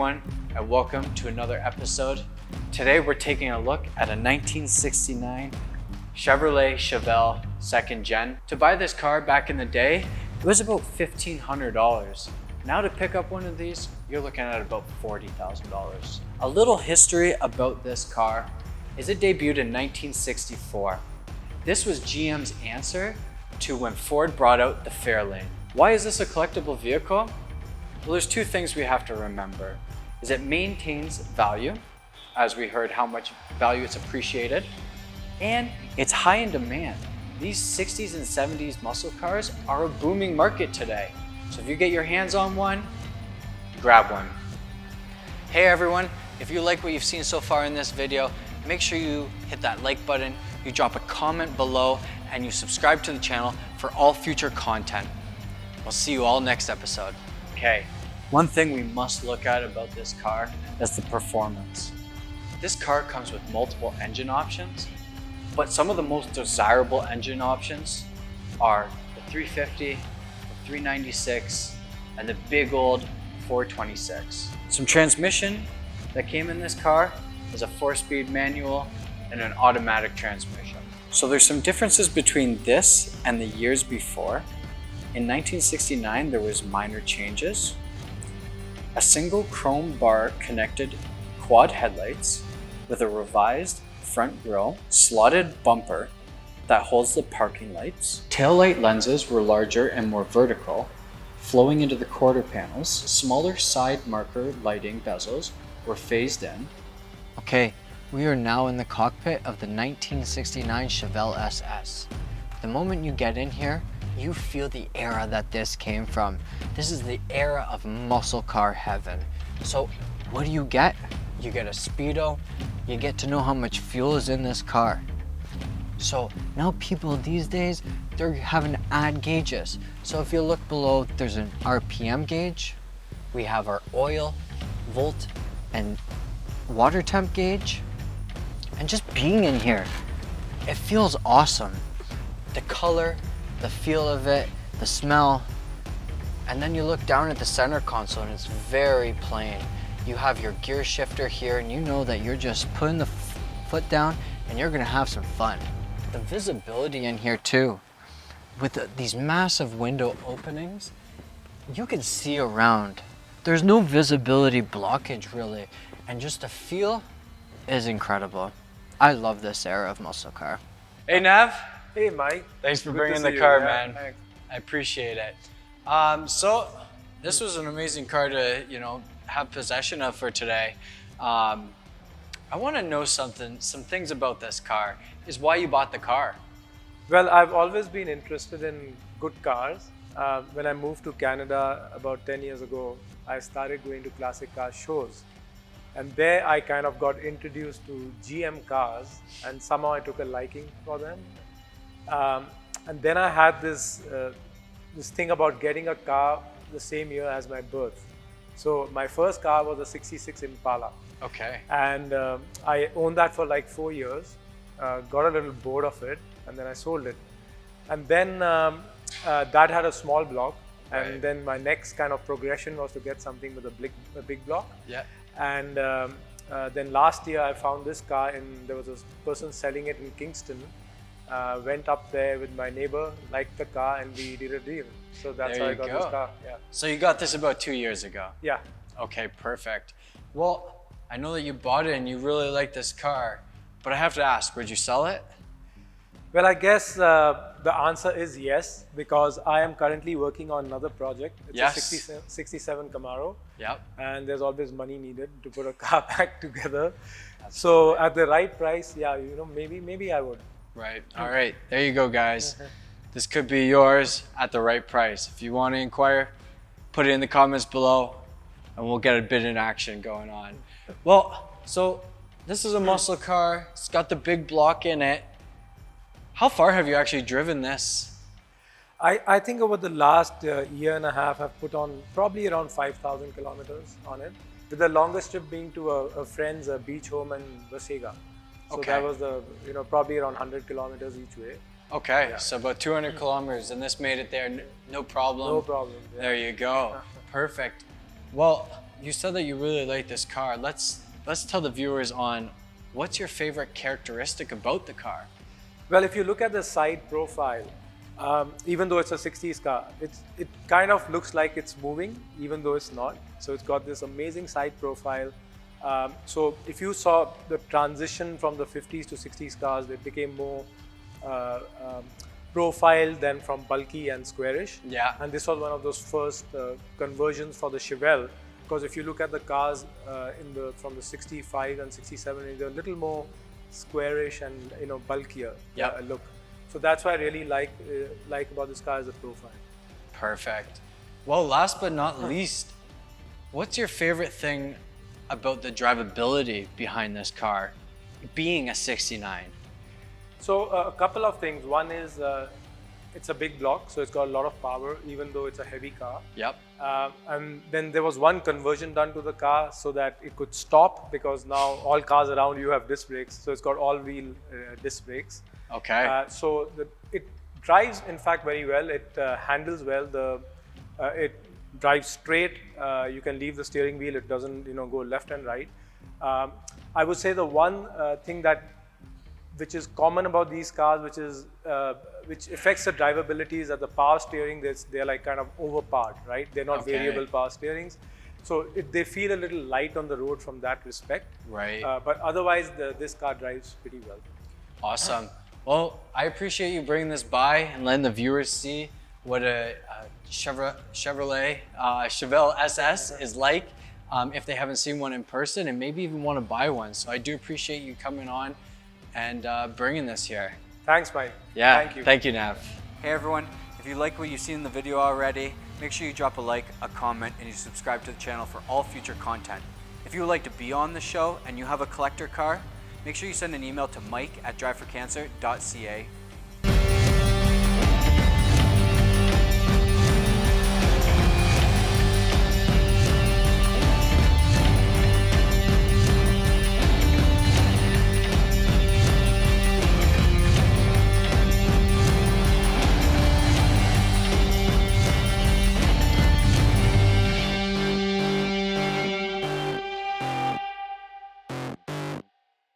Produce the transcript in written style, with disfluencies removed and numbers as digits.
everyone, and welcome to another episode. Today we're taking a look at a 1969 Chevrolet Chevelle 2nd Gen. To buy this car back in the day, it was about $1,500. Now to pick up one of these, you're looking at about $40,000. A little history about this car is it debuted in 1964. This was GM's answer to when Ford brought out the Fairlane. Why is this a collectible vehicle? Well, there's two things we have to remember. Is it maintains value, as we heard how much value it's appreciated, and it's high in demand. These 60s and 70s muscle cars are a booming market today. So if you get your hands on one, grab one. Hey everyone, if you like what you've seen so far in this video, make sure you hit that like button, you drop a comment below, and you subscribe to the channel for all future content. We'll see you all next episode. Okay, one thing we must look at about this car is the performance. This car comes with multiple engine options, but some of the most desirable engine options are the 350, the 396, and the big old 426. Some transmission that came in this car is a 4-speed manual and an automatic transmission. So there's some differences between this and the years before. In 1969, there was minor changes. A single chrome bar connected quad headlights with a revised front grille, slotted bumper that holds the parking lights. Taillight lenses were larger and more vertical, flowing into the quarter panels. Smaller side marker lighting bezels were phased in. Okay, we are now in the cockpit of the 1969 Chevelle SS. The moment you get in here, you feel the era that this came from. This is the era of muscle car heaven. So what do you get? You get a speedo, you get to know how much fuel is in this car. So now people these days, they're having to add gauges. So if you look below, there's an RPM gauge. We have our oil, volt, and water temp gauge. And just being in here, it feels awesome. The color, the feel of it, the smell. And then you look down at the center console and it's very plain. You have your gear shifter here and you know that you're just putting the foot down and you're gonna have some fun. The visibility in here too, with these massive window openings, you can see around. There's no visibility blockage really, and just the feel is incredible. I love this era of muscle car. Hey Nav. Hey Mike. Thanks for Good bringing to the see car, you. man. Thanks. I appreciate it. So this was an amazing car to, have possession of for today. I want to know some things about this car. Is why you bought the car? Well, I've always been interested in good cars. When I moved to Canada about 10 years ago, I started going to classic car shows. And there I kind of got introduced to GM cars and somehow I took a liking for them. And then I had this thing about getting a car the same year as my birth. So my first car was a 66 Impala. Okay. And I owned that for like 4 years, got a little bored of it, and then I sold it. And then that had a small block. And Right. then my next kind of progression was to get something with a big block. Yeah. And then last year I found this car and there was a person selling it in Kingston. Went up there with my neighbor, liked the car, and we did a deal. So that's There how I you got go. this car. Yeah. So you got this about 2 years ago? Yeah. Okay, perfect. Well, I know that you bought it and you really like this car, but I have to ask, would you sell it? Well, I guess the answer is yes, because I am currently working on another project. It's Yes. a 67 Camaro, Yep. and there's always money needed to put a car back together. So at the right price, yeah, maybe I would. Right. All right. There you go, guys. This could be yours at the right price. If you want to inquire, put it in the comments below and we'll get a bid in action going on. Well, so this is a muscle car. It's got the big block in it. How far have you actually driven this? I think over the last year and a half, I've put on probably around 5,000 kilometers on it, with the longest trip being to a friend's beach home in Wasaga. So Okay. that was probably around 100 kilometers each way. Okay, Yeah. so about 200 kilometers, and this made it there, no problem. No problem. Yeah. There you go. Perfect. Well, you said that you really like this car. Let's tell the viewers on what's your favorite characteristic about the car? Well, if you look at the side profile, even though it's a 60s car, it kind of looks like it's moving, even though it's not. So it's got this amazing side profile. So if you saw the transition from the 50s to 60s cars, they became more profiled than from bulky and squarish. Yeah. And this was one of those first conversions for the Chevelle, because if you look at the cars from the 65 and 67, they're a little more squarish and bulkier look. So that's why I really like about this car is the profile. Perfect. Well, last but not least, what's your favorite thing about the drivability behind this car, being a 69? So a couple of things. One is it's a big block, so it's got a lot of power, even though it's a heavy car. Yep. And then there was one conversion done to the car so that it could stop, because now all cars around you have disc brakes. So it's got all-wheel disc brakes. Okay. So it drives, in fact, very well. It handles well. It drives straight. You can leave the steering wheel. It doesn't, go left and right. I would say the one thing which is common about these cars, which affects the drivability, is that the power steering, they're like kind of overpowered, right? They're not variable power steerings. So they feel a little light on the road from that respect. Right. But otherwise, this car drives pretty well. Awesome. Well, I appreciate you bringing this by and letting the viewers see what a Chevelle SS is like if they haven't seen one in person, and maybe even want to buy one. So I do appreciate you coming on and bringing this here. Thanks, Mike. Yeah, thank you. Thank you, Nav. Hey everyone, if you like what you've seen in the video already, make sure you drop a like, a comment, and you subscribe to the channel for all future content. If you would like to be on the show and you have a collector car, make sure you send an email to mike@driveforcancer.ca